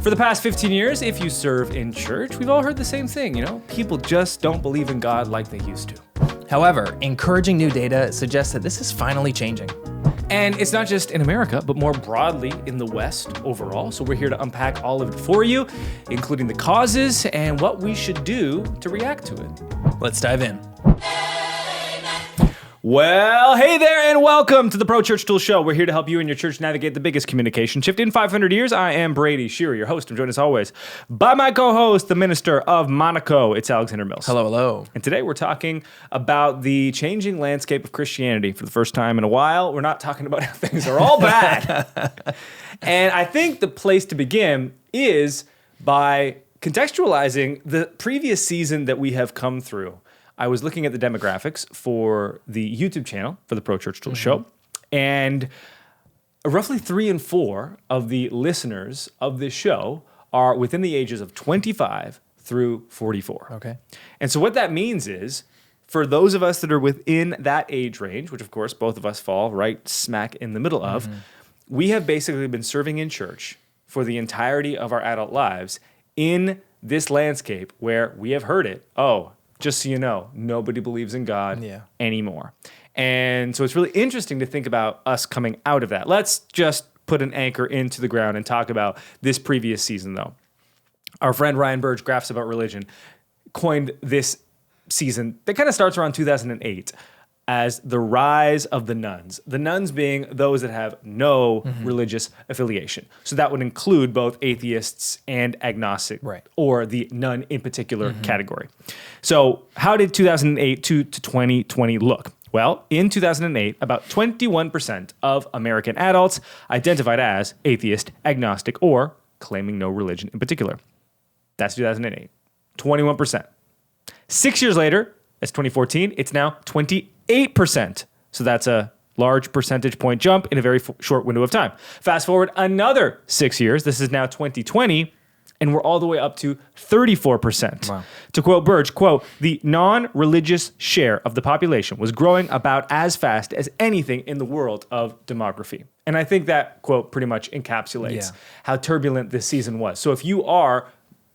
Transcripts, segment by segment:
For the past 15 years, if you serve in church, we've all heard the same thing, People just don't believe in God like they used to. However, encouraging new data suggests that this is finally changing. And it's not just in America, but more broadly in the West overall. So we're here to unpack all of it for you, including the causes and what we should do to react to it. Let's dive in. Well, hey there and welcome to the Pro Church Tool Show. We're here to help you and your church navigate the biggest communication shift in 500 years. I am Brady Shearer, your host. I'm joined as always by my co-host, the Minister of Monaco. It's Alexander Mills. Hello, hello. And today we're talking about the changing landscape of Christianity for the first time in a while. We're not talking about how things are all bad. And I think the place to begin is by contextualizing the previous season that we have come through. I was looking at the demographics for the YouTube channel for the Pro Church Tool Show, and roughly 3 in 4 of the listeners of this show are within the ages of 25 through 44. Okay. And so what that means is, for those of us that are within that age range, which of course both of us fall right smack in the middle of, we have basically been serving in church for the entirety of our adult lives in this landscape where we have heard it. Just so you know, nobody believes in God anymore. And so it's really interesting to think about us coming out of that. Let's just put an anchor into the ground and talk about this previous season, though. Our friend Ryan Burge, Graphs About Religion, coined this season that kind of starts around 2008 as the rise of the nuns. The nuns being those that have no religious affiliation. So that would include both atheists and agnostic, or the nun in particular category. So how did 2008 to 2020 look? Well, in 2008, about 21% of American adults identified as atheist, agnostic, or claiming no religion in particular. That's 2008. 21%. 6 years later, that's 2014, it's now 28%. So that's a large percentage point jump in a very short window of time. Fast forward another 6 years, this is now 2020, and we're all the way up to 34%. Wow. To quote Burge, quote, the non-religious share of the population was growing about as fast as anything in the world of demography. And I think that quote pretty much encapsulates how turbulent this season was. So if you are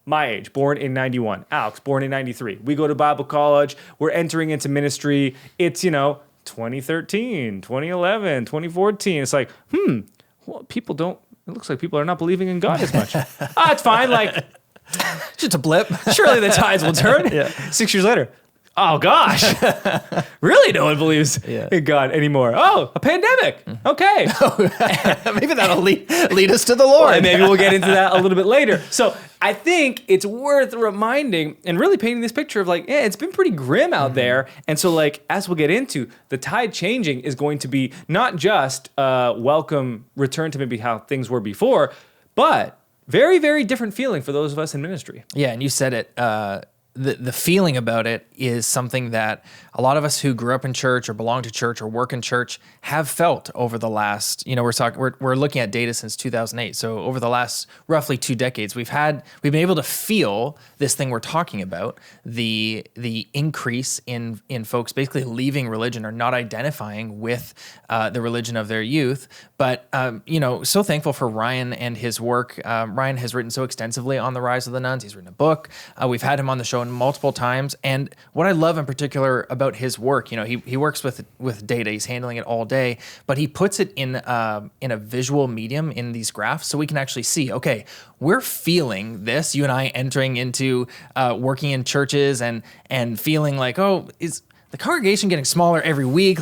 my age, born in 91, Alex, born in 93. We go to Bible college, we're entering into ministry. It's, 2013, 2011, 2014. It's like, it looks like people are not believing in God as much. It's fine, Just a blip. surely the tides will turn. 6 years later. Oh gosh, really no one believes in God anymore. Oh, a pandemic. Okay. Maybe that'll lead us to the Lord. And maybe we'll get into that a little bit later. So I think it's worth reminding and really painting this picture of it's been pretty grim out there. And so as we'll get into, the tide changing is going to be not just a welcome return to maybe how things were before, but very, very different feeling for those of us in ministry. Yeah, and you said it. The feeling about it is something that a lot of us who grew up in church or belong to church or work in church have felt over the last, we're looking at data since 2008. So over the last roughly 2 decades, we've been able to feel this thing we're talking about, the increase in folks basically leaving religion or not identifying with the religion of their youth. But, so thankful for Ryan and his work. Ryan has written so extensively on the rise of the nuns. He's written a book. We've had him on the show multiple times. And what I love in particular about his work, he works with data. He's handling it all day, but he puts it in a visual medium in these graphs so we can actually see, okay, we're feeling this, you and I entering into working in churches and feeling like, is the congregation getting smaller every week?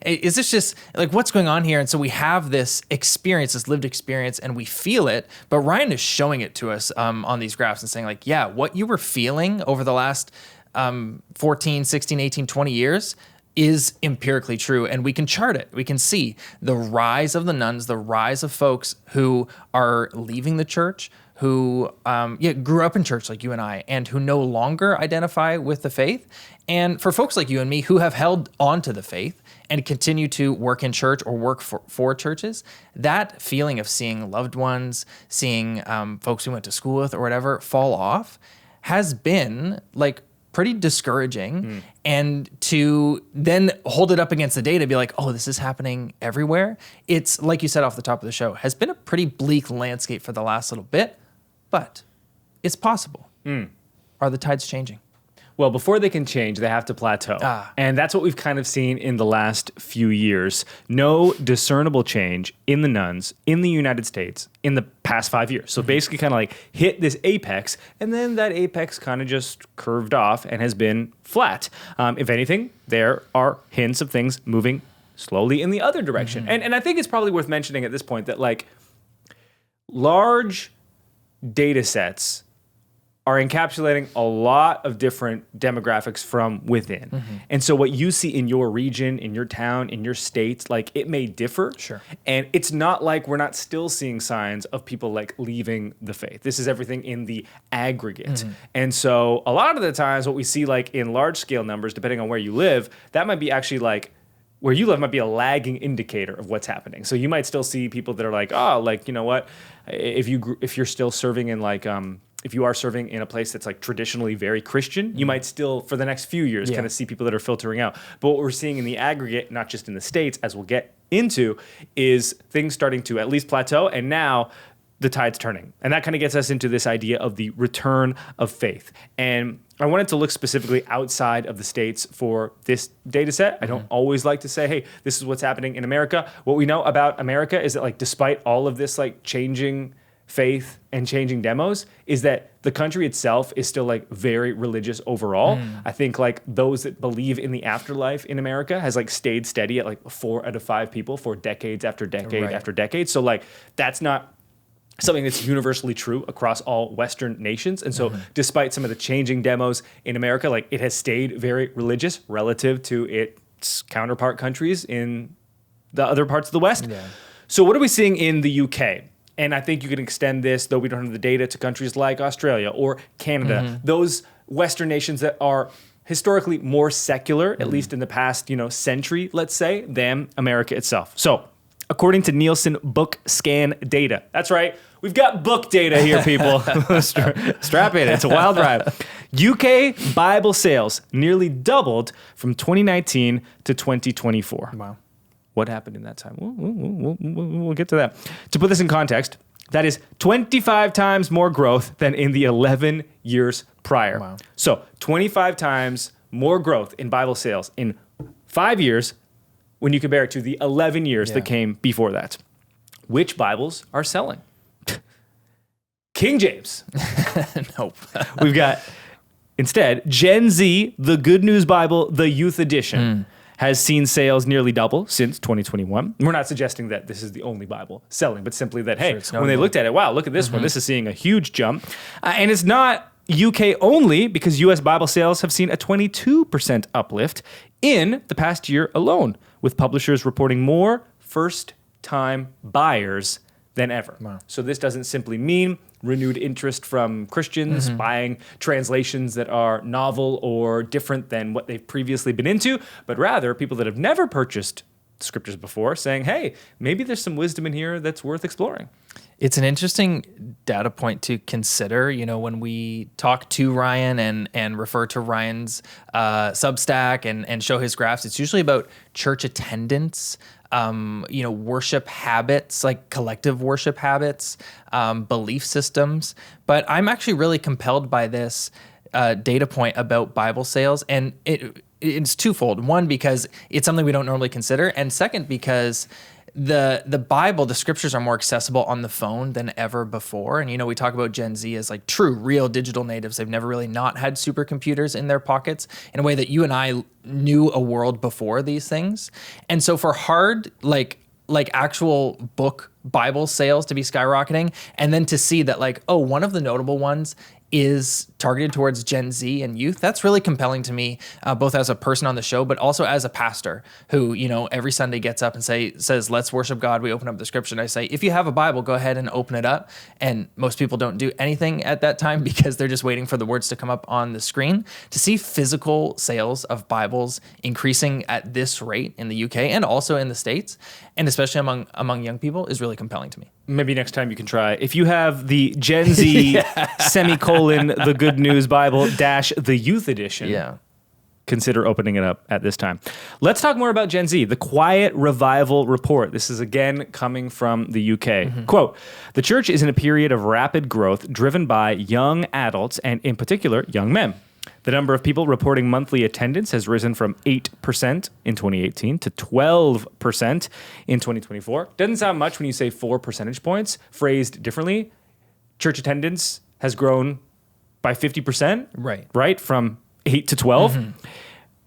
Is this just what's going on here? And so we have this experience, this lived experience, and we feel it, but Ryan is showing it to us on these graphs and saying what you were feeling over the last 14, 16, 18, 20 years is empirically true, and we can chart it. We can see the rise of the nuns, the rise of folks who are leaving the church, who grew up in church like you and I, and who no longer identify with the faith. And for folks like you and me who have held on to the faith and continue to work in church or work for churches, that feeling of seeing loved ones, seeing folks we went to school with or whatever fall off has been pretty discouraging. And to then hold it up against the data, be like, oh, this is happening everywhere. It's, like you said off the top of the show, has been a pretty bleak landscape for the last little bit. but it's possible. Are the tides changing? Well, before they can change, they have to plateau. And that's what we've kind of seen in the last few years. No discernible change in the nuns in the United States in the past 5 years. So basically kind of like hit this apex, and then that apex kind of just curved off and has been flat. If anything, there are hints of things moving slowly in the other direction. And I think it's probably worth mentioning at this point that like large data sets are encapsulating a lot of different demographics from within. And so what you see in your region, in your town, in your states, like it may differ. Sure. And it's not like we're not still seeing signs of people like leaving the faith. This is everything in the aggregate. And so a lot of the times what we see like in large scale numbers, depending on where you live, that might be actually like where you live might be a lagging indicator of what's happening. So you might still see people that are like, oh, like, you know what, if you're still serving in like, if you are serving in a place that's like traditionally very Christian, you might still, for the next few years, kind of see people that are filtering out. But what we're seeing in the aggregate, not just in the States, as we'll get into, is things starting to at least plateau, and now the tide's turning. And that kind of gets us into this idea of the return of faith. And I wanted to look specifically outside of the States for this data set. I don't always like to say, hey, this is what's happening in America. What we know about America is that like despite all of this like changing faith and changing demos, is that the country itself is still like very religious overall. I think like those that believe in the afterlife in America has like stayed steady at like 4 out of 5 people for decades after decade after decade. So like that's not something that's universally true across all Western nations. And so despite some of the changing demos in America, like it has stayed very religious relative to its counterpart countries in the other parts of the West. So what are we seeing in the UK? And I think you can extend this, though we don't have the data, to countries like Australia or Canada, those Western nations that are historically more secular, at least in the past, century, let's say, than America itself. So according to Nielsen book scan data, that's right, we've got book data here, people. Strap in, it's a wild ride. UK Bible sales nearly doubled from 2019 to 2024. Wow. What happened in that time? We'll get to that. To put this in context, that is 25 times more growth than in the 11 years prior. Wow. So 25 times more growth in Bible sales in 5 years when you compare it to the 11 years that came before that. Which Bibles are selling? King James. Nope. We've got, instead, Gen Z, the Good News Bible, the Youth Edition. Has seen sales nearly double since 2021. We're not suggesting that this is the only Bible selling, but simply that, hey, when they looked at it, wow, look at this one. This is seeing a huge jump. And it's not UK only, because US Bible sales have seen a 22% uplift in the past year alone, with publishers reporting more first-time buyers than ever. Wow. So this doesn't simply mean renewed interest from Christians buying translations that are novel or different than what they've previously been into, but rather people that have never purchased scriptures before saying, hey, maybe there's some wisdom in here that's worth exploring. It's an interesting data point to consider, when we talk to Ryan and refer to Ryan's Substack and show his graphs. It's usually about church attendance, worship habits, like collective worship habits, belief systems. But I'm actually really compelled by this data point about Bible sales, and it's twofold. One, because it's something we don't normally consider, and second, because the Bible, the scriptures are more accessible on the phone than ever before. And, we talk about Gen Z as like true, real digital natives. They've never really not had supercomputers in their pockets in a way that you and I knew a world before these things. And so for hard, like actual book Bible sales to be skyrocketing, and then to see that like, oh, one of the notable ones is targeted towards Gen Z and youth. That's really compelling to me, both as a person on the show, but also as a pastor who, every Sunday gets up and says, let's worship God. We open up the scripture and I say, if you have a Bible, go ahead and open it up. And most people don't do anything at that time because they're just waiting for the words to come up on the screen. To see physical sales of Bibles increasing at this rate in the UK and also in the States, and especially among young people, is really compelling to me. Maybe next time you can try. If you have the Gen Z semicolon, the Good News Bible dash the Youth Edition. Yeah. consider opening it up at this time. Let's talk more about Gen Z. The Quiet Revival Report. This is again coming from the UK. Quote, the church is in a period of rapid growth driven by young adults and in particular young men. The number of people reporting monthly attendance has risen from 8% in 2018 to 12% in 2024. Doesn't sound much when you say 4 percentage points. Phrased differently, church attendance has grown by 50%, right? From 8 to 12.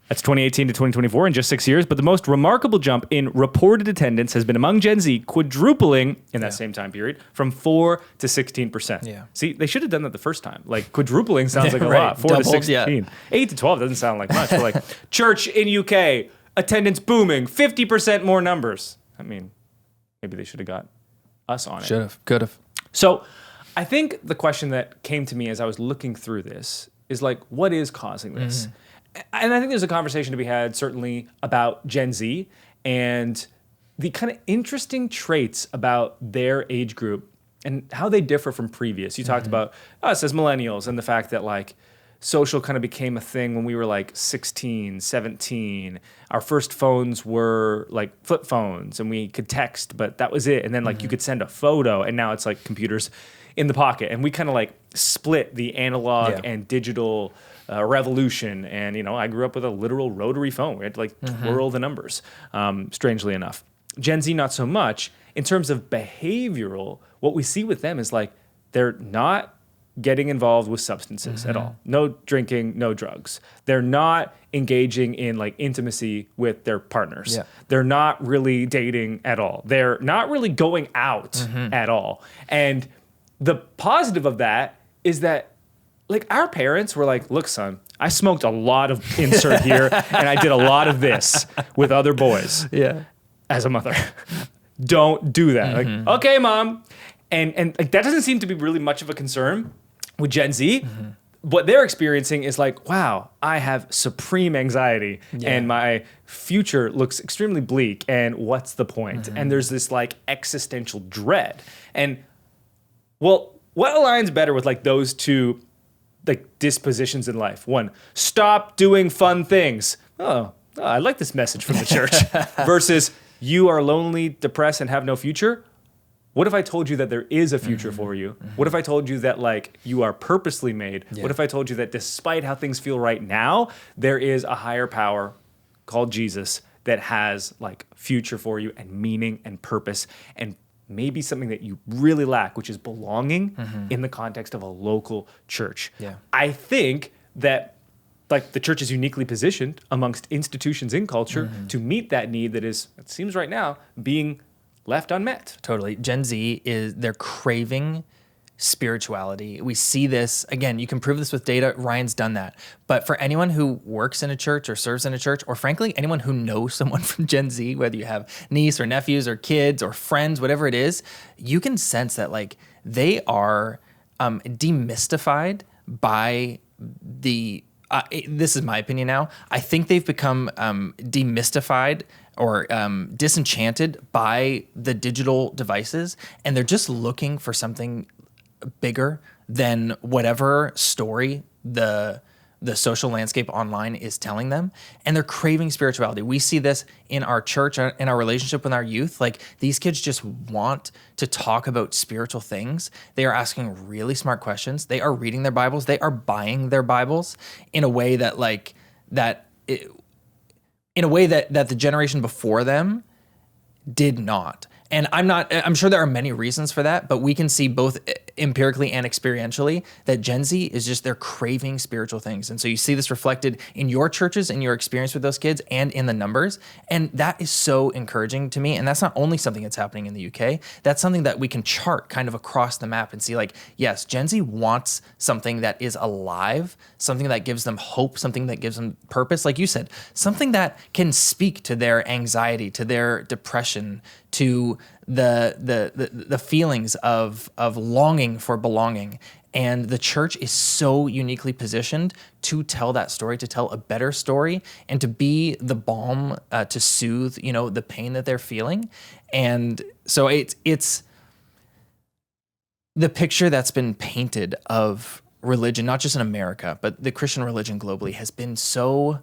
That's 2018 to 2024 in just 6 years. But the most remarkable jump in reported attendance has been among Gen Z, quadrupling in that same time period from 4 to 16%. Yeah. See, they should have done that the first time. Like quadrupling sounds like a Right. lot. 4 to Doubled, 16. 8 to 12 doesn't sound like much. But like church in UK, attendance booming, 50% more numbers. I mean, maybe they should have got us on it. Should have, could have. So I think the question that came to me as I was looking through this is like, what is causing this? And I think there's a conversation to be had certainly about Gen Z and the kind of interesting traits about their age group and how they differ from previous. You talked about us as millennials and the fact that like social kind of became a thing when we were like 16, 17. Our first phones were like flip phones and we could text, but that was it. And then like you could send a photo and now it's like computers in the pocket. And we kind of like split the analog and digital revolution. And, you know, I grew up with a literal rotary phone. We had to like twirl the numbers, strangely enough. Gen Z, not so much. In terms of behavioral, what we see with them is like they're not getting involved with substances at all. No drinking, no drugs. They're not engaging in like intimacy with their partners. Yeah. They're not really dating at all. They're not really going out at all. And the positive of that is that like our parents were like, look, son, I smoked a lot of insert here and I did a lot of this with other boys as a mother. Don't do that. Like, okay, mom. And like, that doesn't seem to be really much of a concern with Gen Z. What they're experiencing is like, wow, I have supreme anxiety and my future looks extremely bleak. And what's the point? And there's this like existential dread. And well, what aligns better with like those two like dispositions in life? One, stop doing fun things. Oh, I like this message from the church. Versus you are lonely, depressed, and have no future. What if I told you that there is a future for you? What if I told you that like you are purposely made? What if I told you that despite how things feel right now, there is a higher power called Jesus that has like future for you and meaning and purpose and maybe something that you really lack, which is belonging in the context of a local church. I think that like the church is uniquely positioned amongst institutions in culture to meet that need that is, it seems right now, being left unmet. Totally. Gen Z they're craving spirituality. We see this, again, you can prove this with data. Ryan's done that. But for anyone who works in a church or serves in a church, or frankly, anyone who knows someone from Gen Z, whether you have niece or nephews or kids or friends, whatever it is, you can sense that like they are demystified by the, this is my opinion now, I think they've become demystified or disenchanted by the digital devices, and they're just looking for something bigger than whatever story the social landscape online is telling them, and they're craving spirituality. We see this in our church, in our relationship with our youth. Like these kids just want to talk about spiritual things. They are asking really smart questions. They are reading their Bibles. They are buying their Bibles in a way that that the generation before them did not. And I'm sure there are many reasons for that, but we can see both empirically and experientially that Gen Z is just, they're craving spiritual things. And so you see this reflected in your churches and your experience with those kids and in the numbers. And that is so encouraging to me. And that's not only something that's happening in the UK, that's something that we can chart kind of across the map and see like, yes, Gen Z wants something that is alive, something that gives them hope, something that gives them purpose. Like you said, something that can speak to their anxiety, to their depression, to the feelings of longing for belonging. And the church is so uniquely positioned to tell that story, to tell a better story, and to be the balm to soothe, the pain that they're feeling. And so it's the picture that's been painted of religion, not just in America, but the Christian religion globally has been so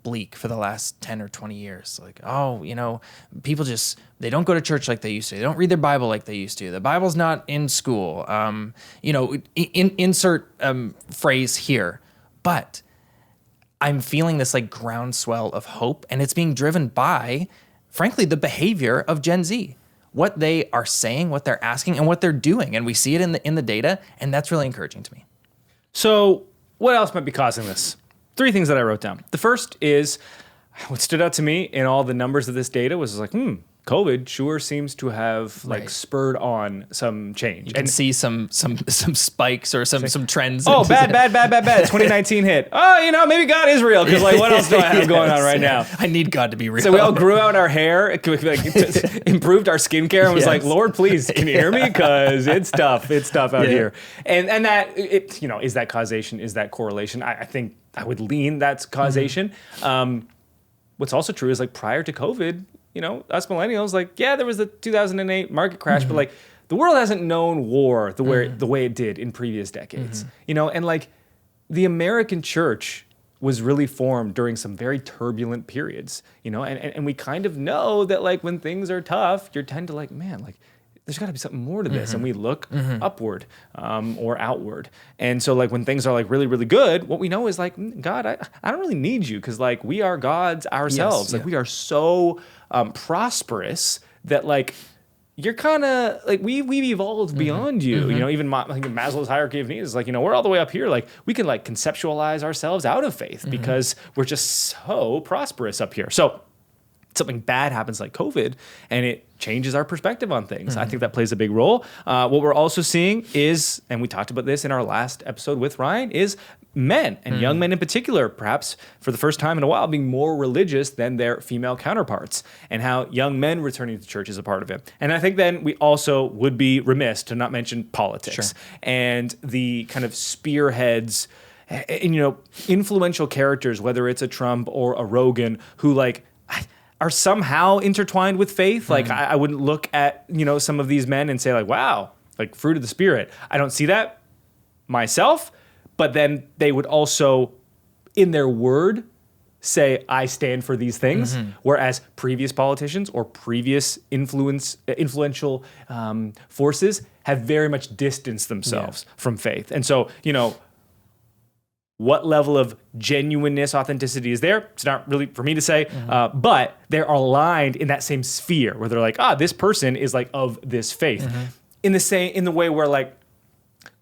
bleak for the last 10 or 20 years. Like, oh, people they don't go to church like they used to. They don't read their Bible like they used to. The Bible's not in school. Insert phrase here. But I'm feeling this like groundswell of hope, and it's being driven by, frankly, the behavior of Gen Z. What they are saying, what they're asking, and what they're doing. And we see it in the data, and that's really encouraging to me. So what else might be causing this? 3 things that I wrote down. The first is, what stood out to me in all the numbers of this data was like, COVID sure seems to have like spurred on some change. You can see some spikes or some trends. Oh, bad. 2019 hit. Oh, maybe God is real, because like, what else do I have going on right now? I need God to be real. So we all grew out our hair, improved our skincare, and was like, Lord, please, can you hear me? Because it's tough. It's tough out here. And that, is that causation? Is that correlation? I think I would lean that's causation. What's also true is like prior to COVID, us millennials, like, there was the 2008 market crash, but like the world hasn't known war the way it did in previous decades, and like the American church was really formed during some very turbulent periods, and we kind of know that like when things are tough, you tend to like, man, like there's got to be something more to this, and we look upward or outward. And so like when things are like really, really good, what we know is like, God, I don't really need you, because like we are gods ourselves. Like we are so prosperous that like you're kind of like we've evolved beyond you. Even Maslow's hierarchy of needs is like, we're all the way up here. Like we can like conceptualize ourselves out of faith because we're just so prosperous up here. So something bad happens like COVID, and it changes our perspective on things. I think that plays a big role. What we're also seeing is, and we talked about this in our last episode with Ryan, is men, and young men in particular, perhaps for the first time in a while, being more religious than their female counterparts, and how young men returning to church is a part of it. And I think then we also would be remiss to not mention politics and the kind of spearheads and, influential characters, whether it's a Trump or a Rogan, who like are somehow intertwined with faith. Like I wouldn't look at, some of these men and say like, wow, like fruit of the Spirit. I don't see that myself, but then they would also in their word say, I stand for these things. Whereas previous politicians or previous influential forces have very much distanced themselves from faith. And so, what level of genuineness, authenticity is there? It's not really for me to say, but they're aligned in that same sphere where they're like, this person is like of this faith. In the way where like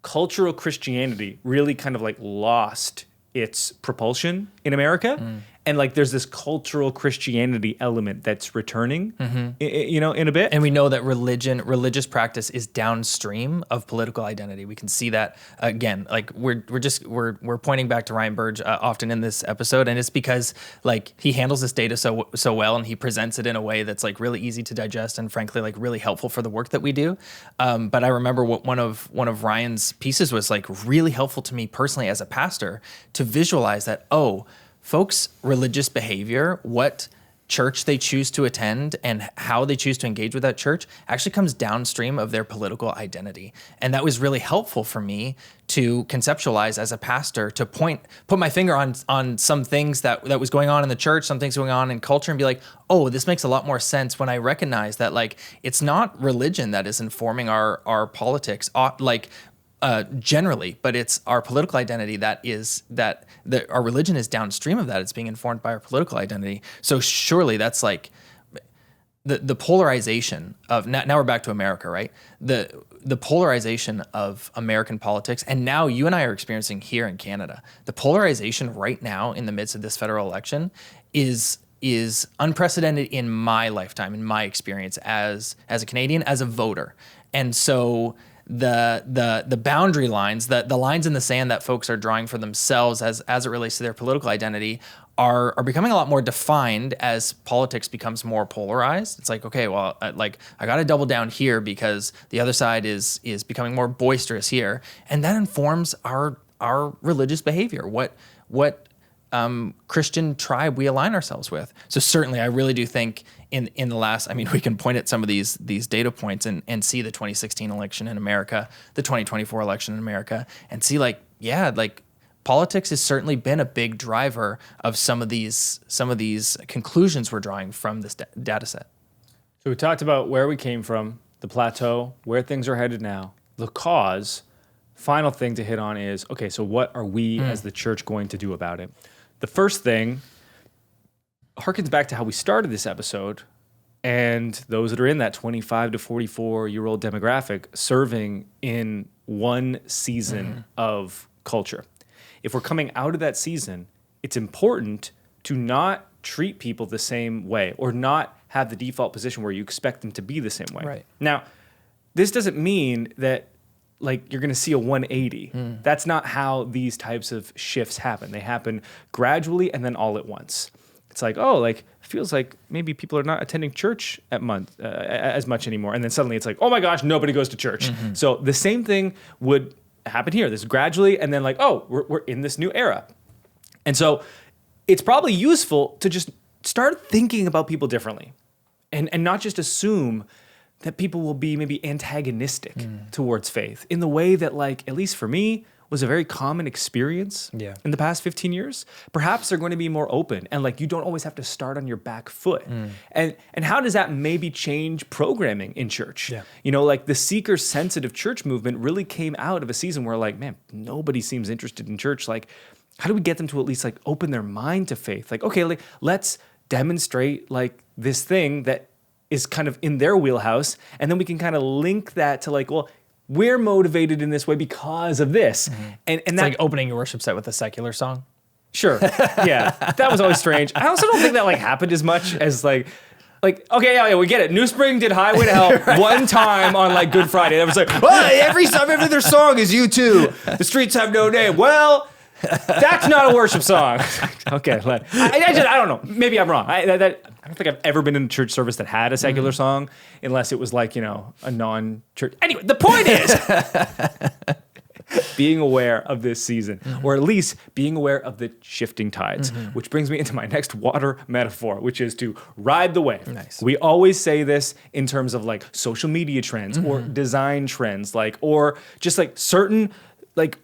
cultural Christianity really kind of like lost its propulsion in America. And like there's this cultural Christianity element that's returning, in a bit. And we know that religious practice is downstream of political identity. We can see that again. Like we're pointing back to Ryan Burge often in this episode, and it's because like he handles this data so well, and he presents it in a way that's like really easy to digest and frankly like really helpful for the work that we do. But I remember what one of Ryan's pieces was like really helpful to me personally as a pastor to visualize that folks' religious behavior, what church they choose to attend and how they choose to engage with that church actually comes downstream of their political identity. And that was really helpful for me to conceptualize as a pastor, to put my finger on some things that was going on in the church, some things going on in culture, and be like, this makes a lot more sense when I recognize that like it's not religion that is informing our politics, generally, but it's our political identity that our religion is downstream of that. It's being informed by our political identity. So surely that's like the polarization of now we're back to America, right? The polarization of American politics, and now you and I are experiencing here in Canada. The polarization right now in the midst of this federal election is unprecedented in my lifetime, in my experience as a Canadian, as a voter. And so the boundary lines, the lines in the sand that folks are drawing for themselves as it relates to their political identity are becoming a lot more defined as politics becomes more polarized. It's like, okay, well, I got to double down here because the other side is becoming more boisterous here, and that informs our religious behavior. What Christian tribe we align ourselves with. So certainly, I really do think in the last, we can point at some of these data points and see the 2016 election in America, the 2024 election in America, and see politics has certainly been a big driver of some of these conclusions we're drawing from this data set. So we talked about where we came from, the plateau, where things are headed now, the cause. Final thing to hit on is, okay, so what are we as the church going to do about it? The first thing harkens back to how we started this episode, and those that are in that 25 to 44-year-old demographic serving in one season of culture. If we're coming out of that season, it's important to not treat people the same way or not have the default position where you expect them to be the same way. Right. Now, this doesn't mean that like you're going to see a 180. That's not how these types of shifts happen. They happen gradually and then all at once. It's like, oh, like feels like maybe people are not attending church as much anymore. And then suddenly it's like, oh my gosh, nobody goes to church. So the same thing would happen here. This gradually, and then like, oh, we're in this new era. And so it's probably useful to just start thinking about people differently and not just assume that people will be maybe antagonistic towards faith in the way that, like, at least for me, was a very common experience in the past 15 years. Perhaps they're going to be more open and like you don't always have to start on your back foot. And how does that maybe change programming in church? You know, like the seeker-sensitive church movement really came out of a season where like, man, nobody seems interested in church. Like, how do we get them to at least like open their mind to faith? Like, okay, like, let's demonstrate like this thing that is kind of in their wheelhouse. And then we can kind of link that to like, well, we're motivated in this way because of this. And It's that, like opening your worship set with a secular song. Sure. Yeah. That was always strange. I also don't think that like happened as much as like, okay, yeah, we get it. New Spring did Highway to Hell one time on like Good Friday. It was like, well, every other song is U2. The Streets Have No Name. Well, that's not a worship song. Okay. I don't know. Maybe I'm wrong. I don't think I've ever been in a church service that had a secular song unless it was like, you know, a non-church. Anyway, the point is being aware of this season, or at least being aware of the shifting tides, which brings me into my next water metaphor, which is to ride the wave. Nice. We always say this in terms of like social media trends or design trends, like, or just like certain like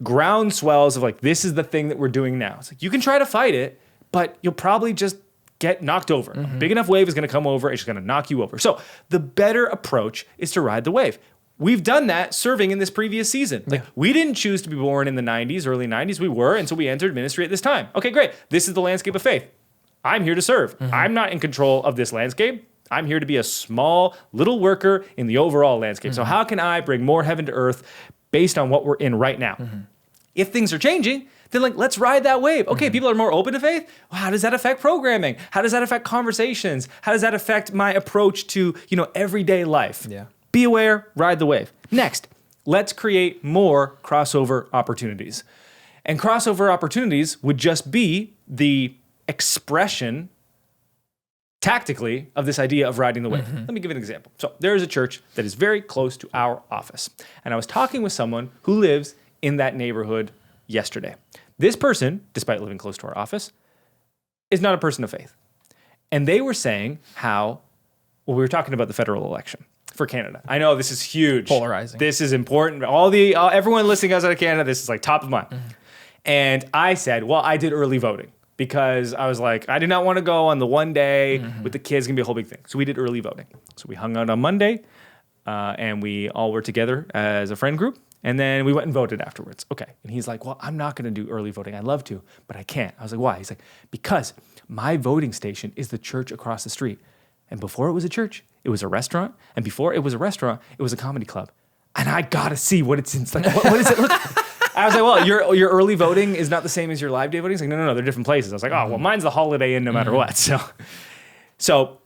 ground swells of like, this is the thing that we're doing now. It's like, you can try to fight it, but you'll probably just get knocked over. A big enough wave is going to come over. It's going to knock you over. So the better approach is to ride the wave. We've done that serving in this previous season. Like, we didn't choose to be born in the 90s, early 90s. We were, and so we entered ministry at this time. Okay, great. This is the landscape of faith. I'm here to serve. I'm not in control of this landscape. I'm here to be a small little worker in the overall landscape. So how can I bring more heaven to earth based on what we're in right now? If things are changing, then like, let's ride that wave. Okay, people are more open to faith. Well, how does that affect programming? How does that affect conversations? How does that affect my approach to, you know, everyday life? Yeah. Be aware, ride the wave. Next, let's create more crossover opportunities. And crossover opportunities would just be the expression tactically of this idea of riding the wave. Let me give you an example. So there is a church that is very close to our office. And I was talking with someone who lives in that neighborhood yesterday. This person, despite living close to our office, is not a person of faith. And they were saying how, well, we were talking about the federal election for Canada. I know this is huge. Polarizing. This is important. Everyone listening outside of Canada, this is like top of mind. And I said, well, I did early voting because I was like, I did not want to go on the one day with the kids. It's going to be a whole big thing. So we did early voting. So we hung out on Monday and we all were together as a friend group. And then we went and voted afterwards. Okay. And he's like, well, I'm not going to do early voting. I'd love to, but I can't. I was like, why? He's like, because my voting station is the church across the street. And before it was a church, it was a restaurant. And before it was a restaurant, it was a comedy club. And I got to see what it's in. Like, what does it look like? I was like, well, your early voting is not the same as your live day voting. He's like, no, they're different places. I was like, oh, well, mine's the Holiday Inn no matter what. So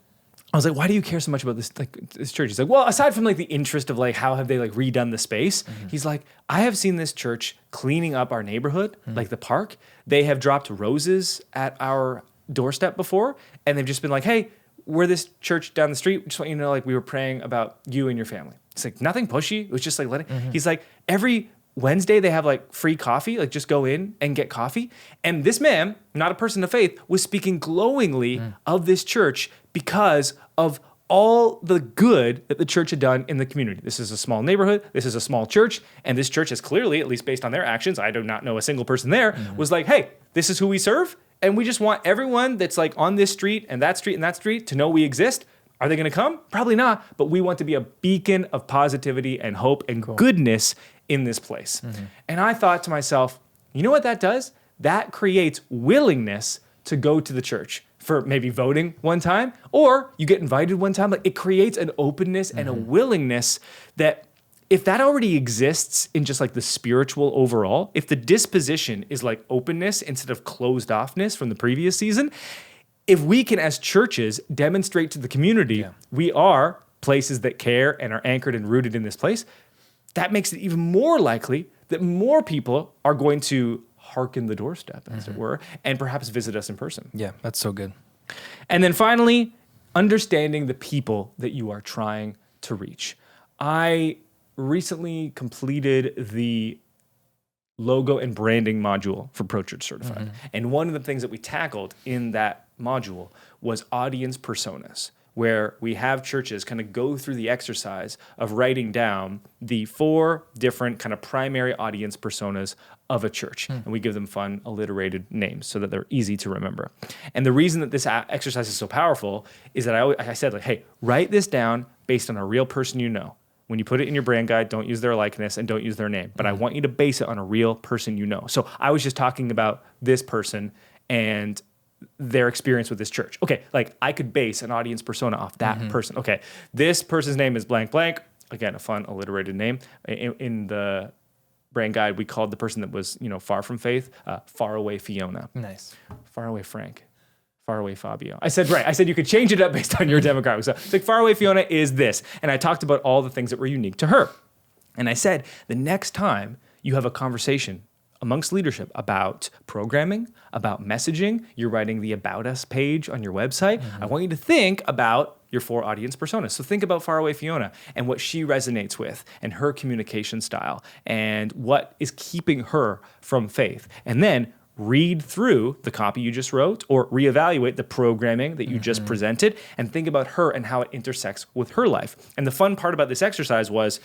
I was like, why do you care so much about this church? He's like, well, aside from like the interest of like how have they like redone the space, he's like, I have seen this church cleaning up our neighborhood, like the park. They have dropped roses at our doorstep before, and they've just been like, hey, we're this church down the street. Just want you to know, like, we were praying about you and your family. It's like nothing pushy. It was just like letting. He's like, every Wednesday they have like free coffee, like just go in and get coffee. And this man, not a person of faith, was speaking glowingly of this church because of all the good that the church had done in the community. This is a small neighborhood. This is a small church. And this church has clearly, at least based on their actions, I do not know a single person there, was like, hey, this is who we serve. And we just want everyone that's like on this street and that street and that street to know we exist. Are they going to come? Probably not. But we want to be a beacon of positivity and hope and goodness in this place. And I thought to myself, you know what that does? That creates willingness to go to the church for maybe voting one time, or you get invited one time. Like, it creates an openness and a willingness that, if that already exists in just like the spiritual overall, if the disposition is like openness instead of closed offness from the previous season, if we can as churches demonstrate to the community we are places that care and are anchored and rooted in this place, that makes it even more likely that more people are going to hearken the doorstep, as it were, and perhaps visit us in person. Yeah, that's so good. And then finally, understanding the people that you are trying to reach. I recently completed the logo and branding module for Pro Church Certified. And one of the things that we tackled in that module was audience personas, where we have churches kind of go through the exercise of writing down the 4 different kind of primary audience personas of a church. And we give them fun, alliterated names so that they're easy to remember. And the reason that this exercise is so powerful is that I said, like, hey, write this down based on a real person you know. When you put it in your brand guide, don't use their likeness and don't use their name. But I want you to base it on a real person you know. So I was just talking about this person and their experience with this church. Okay, like, I could base an audience persona off that person. Okay, this person's name is blank blank. Again, a fun alliterated name. In the brand guide, we called the person that was, far from faith, far away Fiona. Nice. Far away Frank. Far away Fabio. I said you could change it up based on your demographic. So it's like, far away Fiona is this. And I talked about all the things that were unique to her. And I said, the next time you have a conversation amongst leadership about programming, about messaging, you're writing the About Us page on your website, I want you to think about your 4 audience personas. So think about Faraway Fiona and what she resonates with and her communication style and what is keeping her from faith. And then read through the copy you just wrote or reevaluate the programming that you just presented and think about her and how it intersects with her life. And the fun part about this exercise was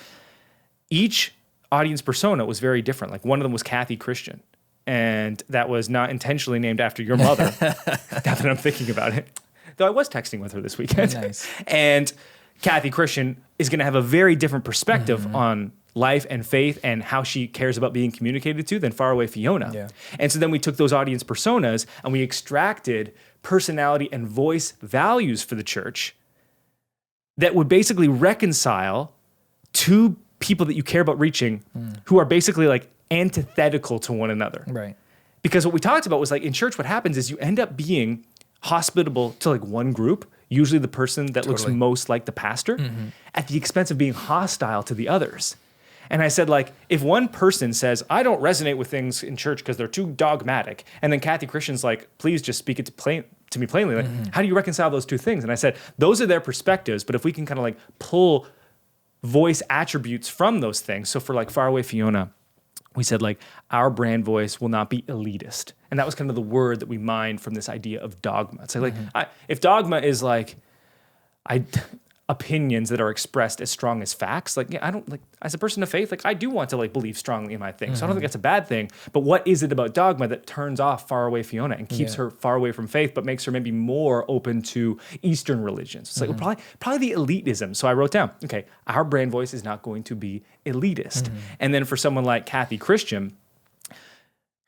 each audience persona was very different. Like, one of them was Kathy Christian, and that was not intentionally named after your mother. Now that I'm thinking about it, though I was texting with her this weekend. Nice. And Kathy Christian is going to have a very different perspective on life and faith and how she cares about being communicated to than Faraway Fiona. Yeah. And so then we took those audience personas and we extracted personality and voice values for the church that would basically reconcile 2 people that you care about reaching who are basically like antithetical to one another. Right. Because what we talked about was, like, in church, what happens is you end up being hospitable to like one group, usually the person that looks most like the pastor, at the expense of being hostile to the others. And I said, like, if one person says, I don't resonate with things in church because they're too dogmatic, and then Kathy Christian's like, please just speak it to me plainly. Like, how do you reconcile those 2 things? And I said, those are their perspectives, but if we can kind of like pull voice attributes from those things. So for like Faraway Fiona, we said, like, our brand voice will not be elitist. And that was kind of the word that we mined from this idea of dogma. It's like, if dogma is like, opinions that are expressed as strong as facts, like, I don't, like, as a person of faith, like, I do want to like believe strongly in my thing. So I don't think that's a bad thing. But what is it about dogma that turns off Faraway Fiona and keeps her far away from faith, but makes her maybe more open to Eastern religions? It's like, well, probably the elitism. So I wrote down, okay, our brand voice is not going to be elitist. And then for someone like Kathy Christian,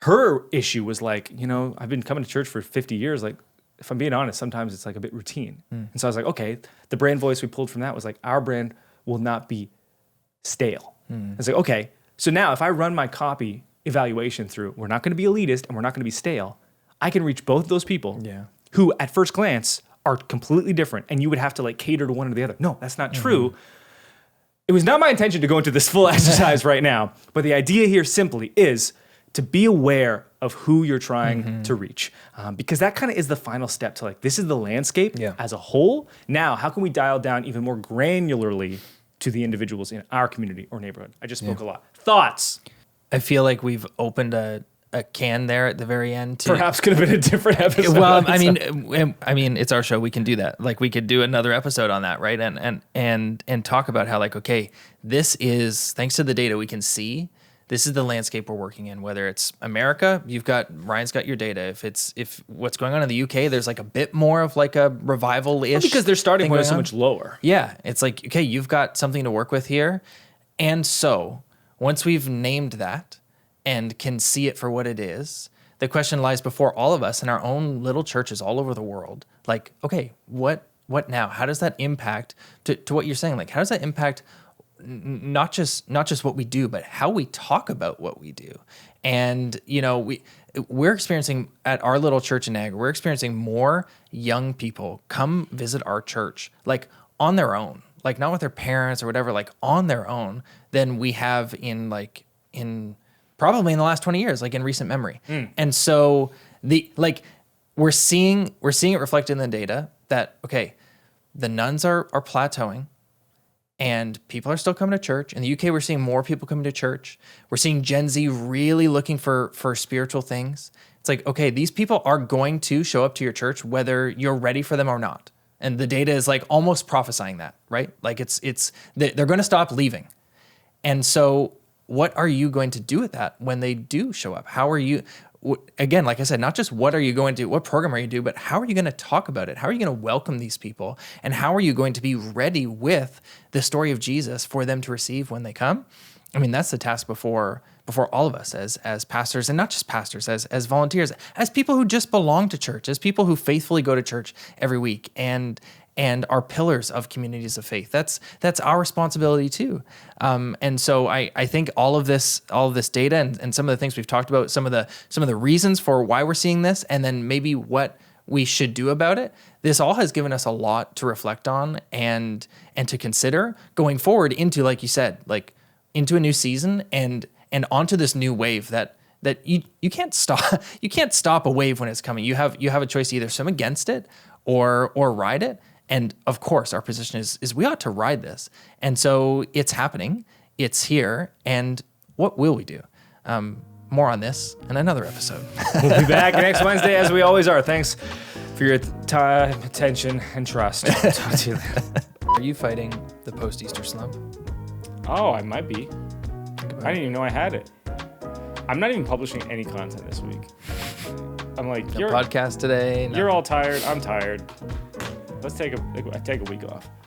her issue was like, I've been coming to church for 50 years. Like, if I'm being honest, sometimes it's like a bit routine. And so I was like, okay, the brand voice we pulled from that was like, our brand will not be stale. It's like, okay, so now if I run my copy evaluation through, we're not going to be elitist and we're not going to be stale. I can reach both those people who at first glance are completely different, and you would have to like cater to one or the other. No, that's not true. It was not my intention to go into this full exercise right now, but the idea here simply is to be aware of who you're trying to reach. Because that kind of is the final step to like, this is the landscape as a whole. Now, how can we dial down even more granularly to the individuals in our community or neighborhood? I just spoke a lot. Thoughts? I feel like we've opened a a can there at the very end. Perhaps could have been a different episode. Well, I mean, it's our show. We can do that. Like, we could do another episode on that, right? And talk about how, like, okay, this is, thanks to the data we can see, this is the landscape we're working in. Whether it's America, Ryan's got your data. If what's going on in the UK, there's like a bit more of like a revival-ish. Because their starting point is so much lower. Yeah, it's like, okay, you've got something to work with here, and so once we've named that and can see it for what it is, the question lies before all of us in our own little churches all over the world. Like, okay, what now? How does that impact to what you're saying? Like, how does that impact not just what we do, but how we talk about what we do? And, you know, we're experiencing at our little church in Niagara, we're experiencing more young people come visit our church, like on their own, like not with their parents or whatever, like on their own, than we have in probably in the last 20 years, like in recent memory. And so we're seeing it reflected in the data that, okay, the nuns are plateauing and people are still coming to church. In the UK, we're seeing more people coming to church. We're seeing Gen Z really looking for spiritual things. It's like, okay, these people are going to show up to your church whether you're ready for them or not. And the data is like almost prophesying that, right? Like they're going to stop leaving. And so what are you going to do with that when they do show up? How are you, again, like I said, not just what are you going to do, what program are you do, but how are you going to talk about it? How are you going to welcome these people? And how are you going to be ready with the story of Jesus for them to receive when they come? I mean, that's the task before all of us as pastors, and not just pastors, as volunteers, as people who just belong to church, as people who faithfully go to church every week and are pillars of communities of faith. That's our responsibility too. And so I think all of this data and some of the things we've talked about, some of the reasons for why we're seeing this, and then maybe what we should do about it. This all has given us a lot to reflect on and to consider going forward into, like you said, like into a new season and onto this new wave that you can't stop. You can't stop a wave when it's coming. You have a choice to either swim against it or ride it. And of course, our position is we ought to ride this. And so it's happening. It's here. And what will we do? More on this in another episode. We'll be back next Wednesday, as we always are. Thanks for your time, attention, and trust. Talk to you later. Are you fighting the post-Easter slump? Oh, I might be. I didn't even know I had it. I'm not even publishing any content this week. I'm like, No podcast today. You're all tired. I'm tired. Let's take a week off.